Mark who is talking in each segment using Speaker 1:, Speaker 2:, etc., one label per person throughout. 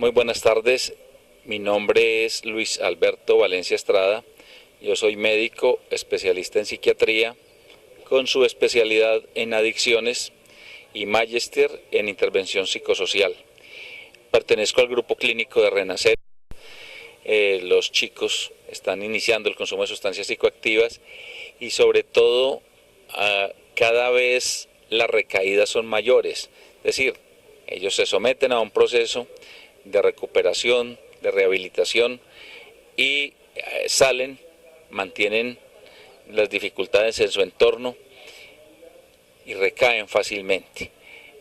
Speaker 1: Muy buenas tardes, mi nombre es Luis Alberto Valencia Estrada, yo soy médico especialista en psiquiatría con su especialidad en adicciones y magíster en intervención psicosocial. Pertenezco al grupo clínico de Renacer. Los chicos están iniciando el consumo de sustancias psicoactivas y sobre todo cada vez las recaídas son mayores, es decir, ellos se someten a un proceso de recuperación, de rehabilitación y salen, mantienen las dificultades en su entorno y recaen fácilmente.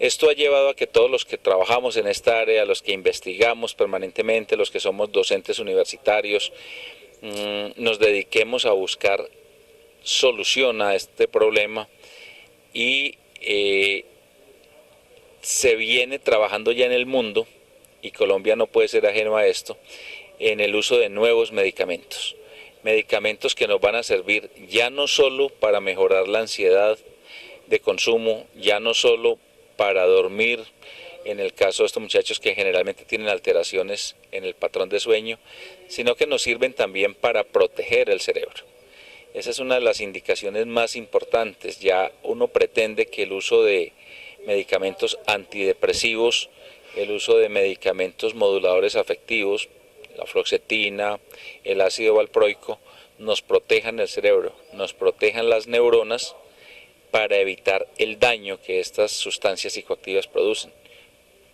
Speaker 1: Esto ha llevado a que todos los que trabajamos en esta área, los que investigamos permanentemente, los que somos docentes universitarios, nos dediquemos a buscar solución a este problema y se viene trabajando ya en el mundo, y Colombia no puede ser ajeno a esto, en el uso de nuevos medicamentos. Medicamentos que nos van a servir ya no solo para mejorar la ansiedad de consumo, ya no solo para dormir, en el caso de estos muchachos que generalmente tienen alteraciones en el patrón de sueño, sino que nos sirven también para proteger el cerebro. Esa es una de las indicaciones más importantes. Ya uno pretende que el uso de medicamentos antidepresivos, el uso de medicamentos moduladores afectivos, la fluoxetina, el ácido valproico, nos protejan el cerebro, nos protejan las neuronas para evitar el daño que estas sustancias psicoactivas producen.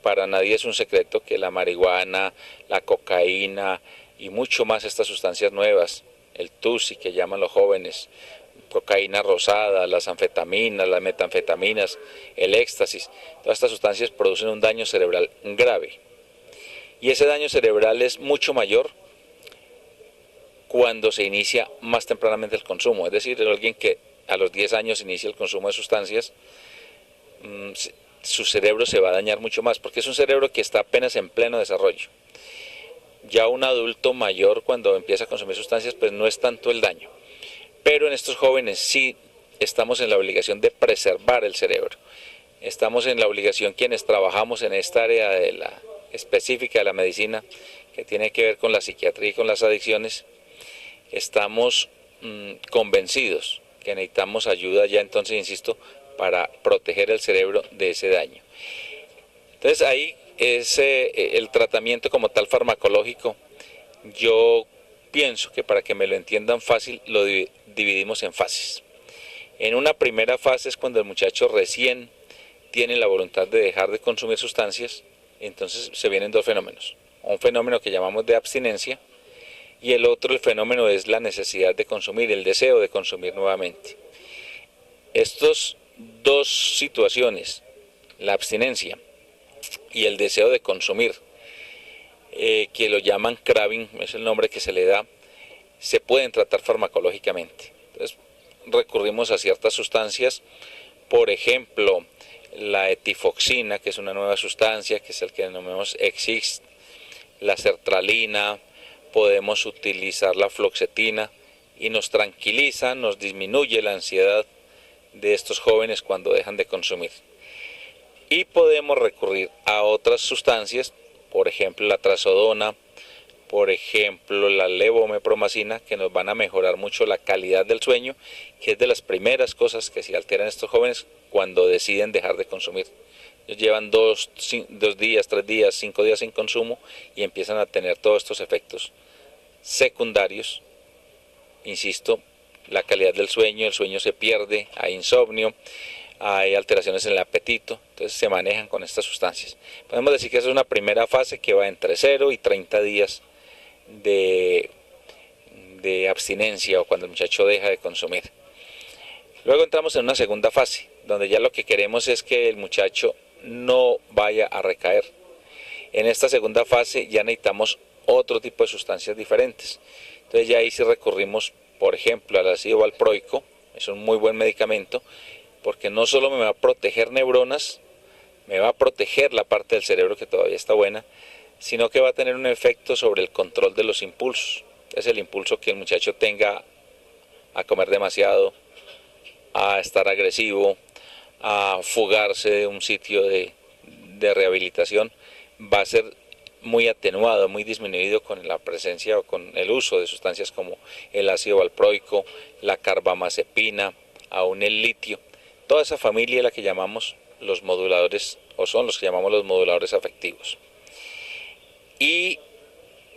Speaker 1: Para nadie es un secreto que la marihuana, la cocaína y mucho más estas sustancias nuevas, el tusi que llaman los jóvenes, cocaína rosada, las anfetaminas, las metanfetaminas, el éxtasis, todas estas sustancias producen un daño cerebral grave. Y ese daño cerebral es mucho mayor cuando se inicia más tempranamente el consumo. Es decir, alguien que a los 10 años inicia el consumo de sustancias, su cerebro se va a dañar mucho más, porque es un cerebro que está apenas en pleno desarrollo. Ya un adulto mayor, cuando empieza a consumir sustancias, pues no es tanto el daño. Pero en estos jóvenes sí estamos en la obligación de preservar el cerebro. Estamos en la obligación, quienes trabajamos en esta área de la específica de la medicina, que tiene que ver con la psiquiatría y con las adicciones, estamos convencidos que necesitamos ayuda ya, entonces insisto, para proteger el cerebro de ese daño. Entonces ahí es el tratamiento como tal farmacológico. Yo pienso que, para que me lo entiendan fácil, lo dividimos en fases. En una primera fase es cuando el muchacho recién tiene la voluntad de dejar de consumir sustancias. Entonces se vienen dos fenómenos: un fenómeno que llamamos de abstinencia, y el otro, el fenómeno, es la necesidad de consumir, el deseo de consumir nuevamente. Estas dos situaciones, la abstinencia y el deseo de consumir, que lo llaman craving, es el nombre que se le da, se pueden tratar farmacológicamente. Entonces recurrimos a ciertas sustancias, por ejemplo la etifoxina, que es una nueva sustancia, que es el que denominamos Exist, la sertralina, podemos utilizar la fluoxetina, y nos tranquiliza, nos disminuye la ansiedad de estos jóvenes cuando dejan de consumir. Y podemos recurrir a otras sustancias, por ejemplo la trazodona, por ejemplo la levomepromacina, que nos van a mejorar mucho la calidad del sueño, que es de las primeras cosas que se alteran estos jóvenes cuando deciden dejar de consumir. Ellos llevan 2 días, 3 días, 5 días sin consumo y empiezan a tener todos estos efectos secundarios. Insisto, la calidad del sueño, el sueño se pierde, hay insomnio, hay alteraciones en el apetito, entonces se manejan con estas sustancias. Podemos decir que esa es una primera fase que va entre 0 y 30 días de abstinencia, o cuando el muchacho deja de consumir. Luego entramos en una segunda fase, donde ya lo que queremos es que el muchacho no vaya a recaer. En esta segunda fase ya necesitamos otro tipo de sustancias diferentes. Entonces ya ahí sí recurrimos, por ejemplo, al ácido valproico. Es un muy buen medicamento, porque no solo me va a proteger neuronas, me va a proteger la parte del cerebro que todavía está buena, sino que va a tener un efecto sobre el control de los impulsos. Es el impulso que el muchacho tenga a comer demasiado, a estar agresivo, a fugarse de un sitio de rehabilitación, va a ser muy atenuado, muy disminuido con la presencia o con el uso de sustancias como el ácido valproico, la carbamazepina, aún el litio. Toda esa familia es la que llamamos los moduladores, o son los que llamamos los moduladores afectivos. Y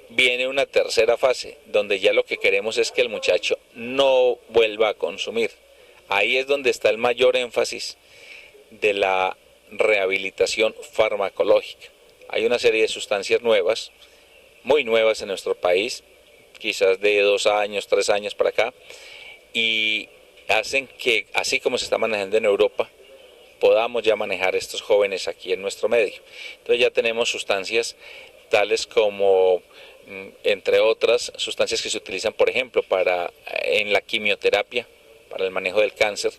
Speaker 1: viene una tercera fase, donde ya lo que queremos es que el muchacho no vuelva a consumir. Ahí es donde está el mayor énfasis de la rehabilitación farmacológica. Hay una serie de sustancias nuevas, muy nuevas en nuestro país, quizás de 2 años, 3 años para acá, y hacen que, así como se está manejando en Europa, podamos ya manejar estos jóvenes aquí en nuestro medio. Entonces ya tenemos sustancias tales como, entre otras, sustancias que se utilizan, por ejemplo, en la quimioterapia, para el manejo del cáncer.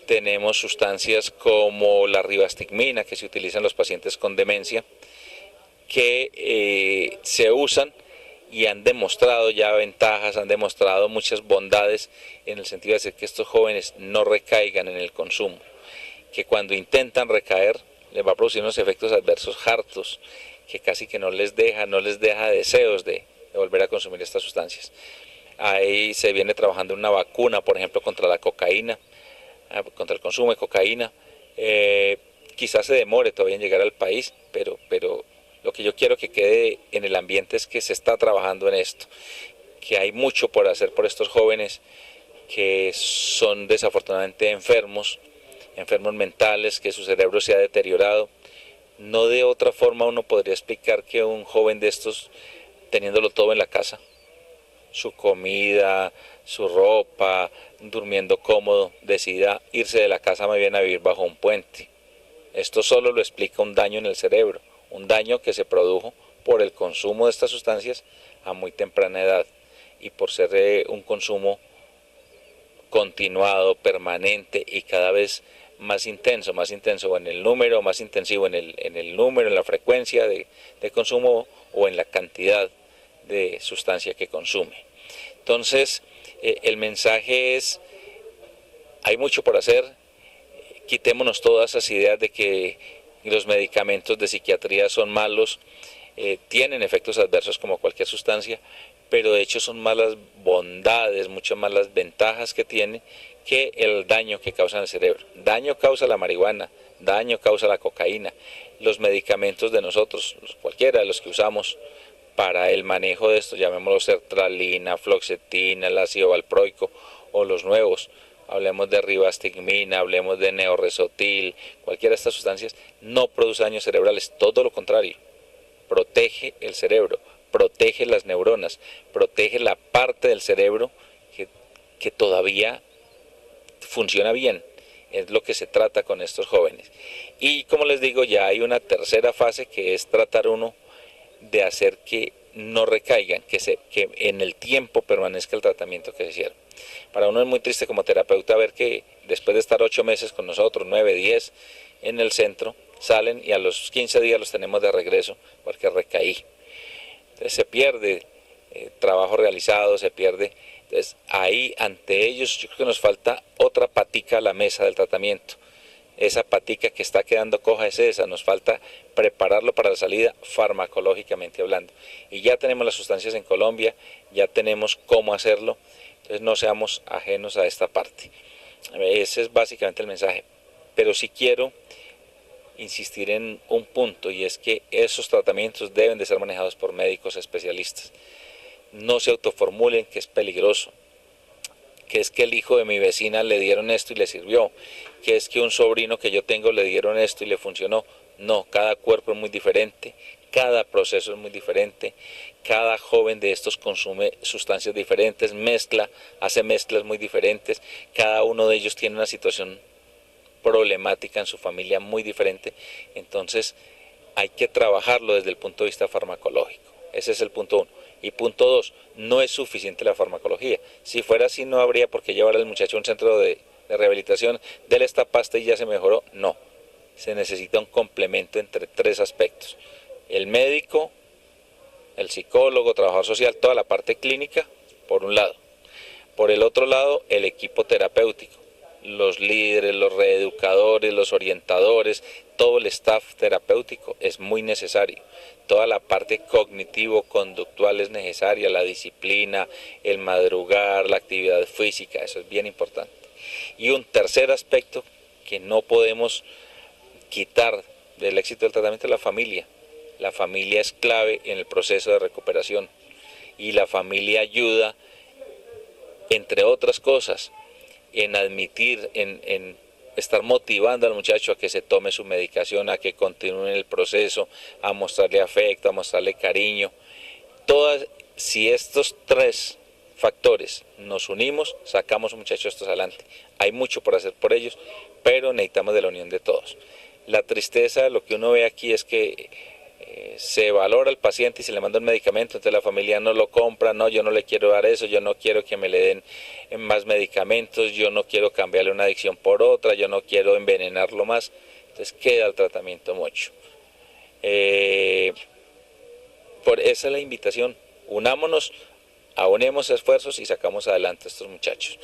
Speaker 1: Tenemos sustancias como la ribastigmina, que se utiliza en los pacientes con demencia, que se usan y han demostrado ya ventajas, han demostrado muchas bondades en el sentido de hacer que estos jóvenes no recaigan en el consumo, que cuando intentan recaer les va a producir unos efectos adversos hartos, que casi que no les deja deseos de volver a consumir estas sustancias. Ahí se viene trabajando una vacuna, por ejemplo, contra la cocaína, contra el consumo de cocaína. Quizás se demore todavía en llegar al país, pero lo que yo quiero que quede en el ambiente es que se está trabajando en esto, que hay mucho por hacer por estos jóvenes que son desafortunadamente enfermos mentales, que su cerebro se ha deteriorado. No de otra forma uno podría explicar que un joven de estos, teniéndolo todo en la casa, su comida, su ropa, durmiendo cómodo, decida irse de la casa más bien a vivir bajo un puente. Esto solo lo explica un daño en el cerebro, un daño que se produjo por el consumo de estas sustancias a muy temprana edad y por ser un consumo continuado, permanente y cada vez más intenso en el número, más intensivo en el número, en la frecuencia de consumo o en la cantidad de sustancia que consume. Entonces, el mensaje es, hay mucho por hacer, quitémonos todas esas ideas de que los medicamentos de psiquiatría son malos, tienen efectos adversos como cualquier sustancia, pero de hecho son más las bondades, mucho más las ventajas que tiene que el daño que causa en el cerebro. Daño causa la marihuana, daño causa la cocaína, los medicamentos de nosotros, cualquiera de los que usamos para el manejo de esto, llamémoslo sertralina, fluoxetina, el ácido valproico o los nuevos, hablemos de ribastigmina, hablemos de neorresotil, cualquiera de estas sustancias no produce daños cerebrales, todo lo contrario, protege el cerebro, protege las neuronas, protege la parte del cerebro que todavía funciona bien. Es lo que se trata con estos jóvenes. Y como les digo, ya hay una tercera fase que es tratar uno de hacer que no recaigan, que en el tiempo permanezca el tratamiento que se hicieron. Para uno es muy triste como terapeuta ver que después de estar 8 meses con nosotros, 9, 10 en el centro, salen y a los 15 días los tenemos de regreso porque recaí. Entonces se pierde trabajo realizado, se pierde. Entonces ahí ante ellos yo creo que nos falta otra patica a la mesa del tratamiento. Esa patica que está quedando coja es esa, nos falta prepararlo para la salida farmacológicamente hablando. Y ya tenemos las sustancias en Colombia, ya tenemos cómo hacerlo, entonces no seamos ajenos a esta parte. Ese es básicamente el mensaje, pero sí quiero insistir en un punto y es que esos tratamientos deben de ser manejados por médicos especialistas. No se autoformulen que es peligroso, que es que el hijo de mi vecina le dieron esto y le sirvió, que es que un sobrino que yo tengo le dieron esto y le funcionó. No, cada cuerpo es muy diferente, cada proceso es muy diferente, cada joven de estos consume sustancias diferentes, hace mezclas muy diferentes, cada uno de ellos tiene una situación problemática en su familia muy diferente, entonces hay que trabajarlo desde el punto de vista farmacológico. Ese es el punto 1. Y punto 2, no es suficiente la farmacología. Si fuera así no habría por qué llevar al muchacho a un centro de rehabilitación, déle esta pasta y ya se mejoró. No, se necesita un complemento entre 3 aspectos. El médico, el psicólogo, trabajador social, toda la parte clínica, por un lado. Por el otro lado, el equipo terapéutico, los líderes, los reeducadores, los orientadores, todo el staff terapéutico es muy necesario. Toda la parte cognitivo-conductual es necesaria, la disciplina, el madrugar, la actividad física, eso es bien importante. Y un tercer aspecto que no podemos quitar del éxito del tratamiento es la familia. La familia es clave en el proceso de recuperación y la familia ayuda, entre otras cosas, en admitir, en estar motivando al muchacho a que se tome su medicación, a que continúe en el proceso, a mostrarle afecto, a mostrarle cariño. Si estos tres factores nos unimos, sacamos a muchachos estos adelante. Hay mucho por hacer por ellos, pero necesitamos de la unión de todos. La tristeza, lo que uno ve aquí es que se valora al paciente y se le manda un medicamento, entonces la familia no lo compra, no, yo no le quiero dar eso, yo no quiero que me le den más medicamentos, yo no quiero cambiarle una adicción por otra, yo no quiero envenenarlo más, entonces queda el tratamiento mucho. Por esa es la invitación, unámonos, aunemos esfuerzos y sacamos adelante a estos muchachos.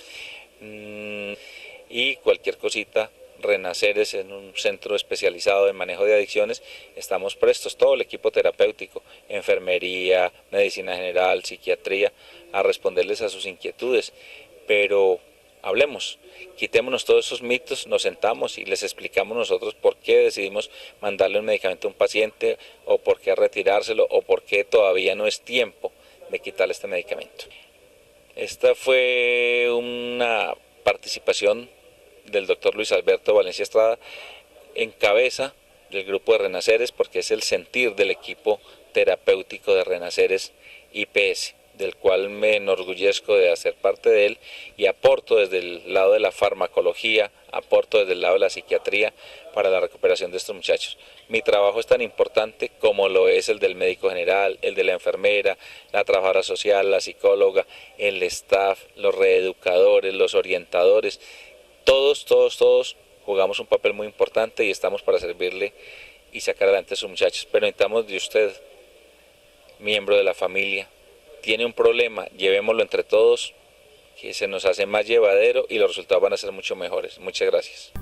Speaker 1: Y cualquier cosita, Renaceres en un centro especializado en manejo de adicciones, estamos prestos, todo el equipo terapéutico, enfermería, medicina general, psiquiatría, a responderles a sus inquietudes, pero hablemos, quitémonos todos esos mitos, nos sentamos y les explicamos nosotros por qué decidimos mandarle un medicamento a un paciente, o por qué retirárselo, o por qué todavía no es tiempo de quitarle este medicamento. Esta fue una participación del doctor Luis Alberto Valencia Estrada en cabeza del grupo de Renaceres, porque es el sentir del equipo terapéutico de Renaceres IPS, del cual me enorgullezco de hacer parte de él, y aporto desde el lado de la farmacología, aporto desde el lado de la psiquiatría para la recuperación de estos muchachos. Mi trabajo es tan importante como lo es el del médico general, el de la enfermera, la trabajadora social, la psicóloga, el staff, los reeducadores, los orientadores. Todos jugamos un papel muy importante y estamos para servirle y sacar adelante a sus muchachos. Pero necesitamos de usted, miembro de la familia. Tiene un problema, llevémoslo entre todos, que se nos hace más llevadero y los resultados van a ser mucho mejores. Muchas gracias.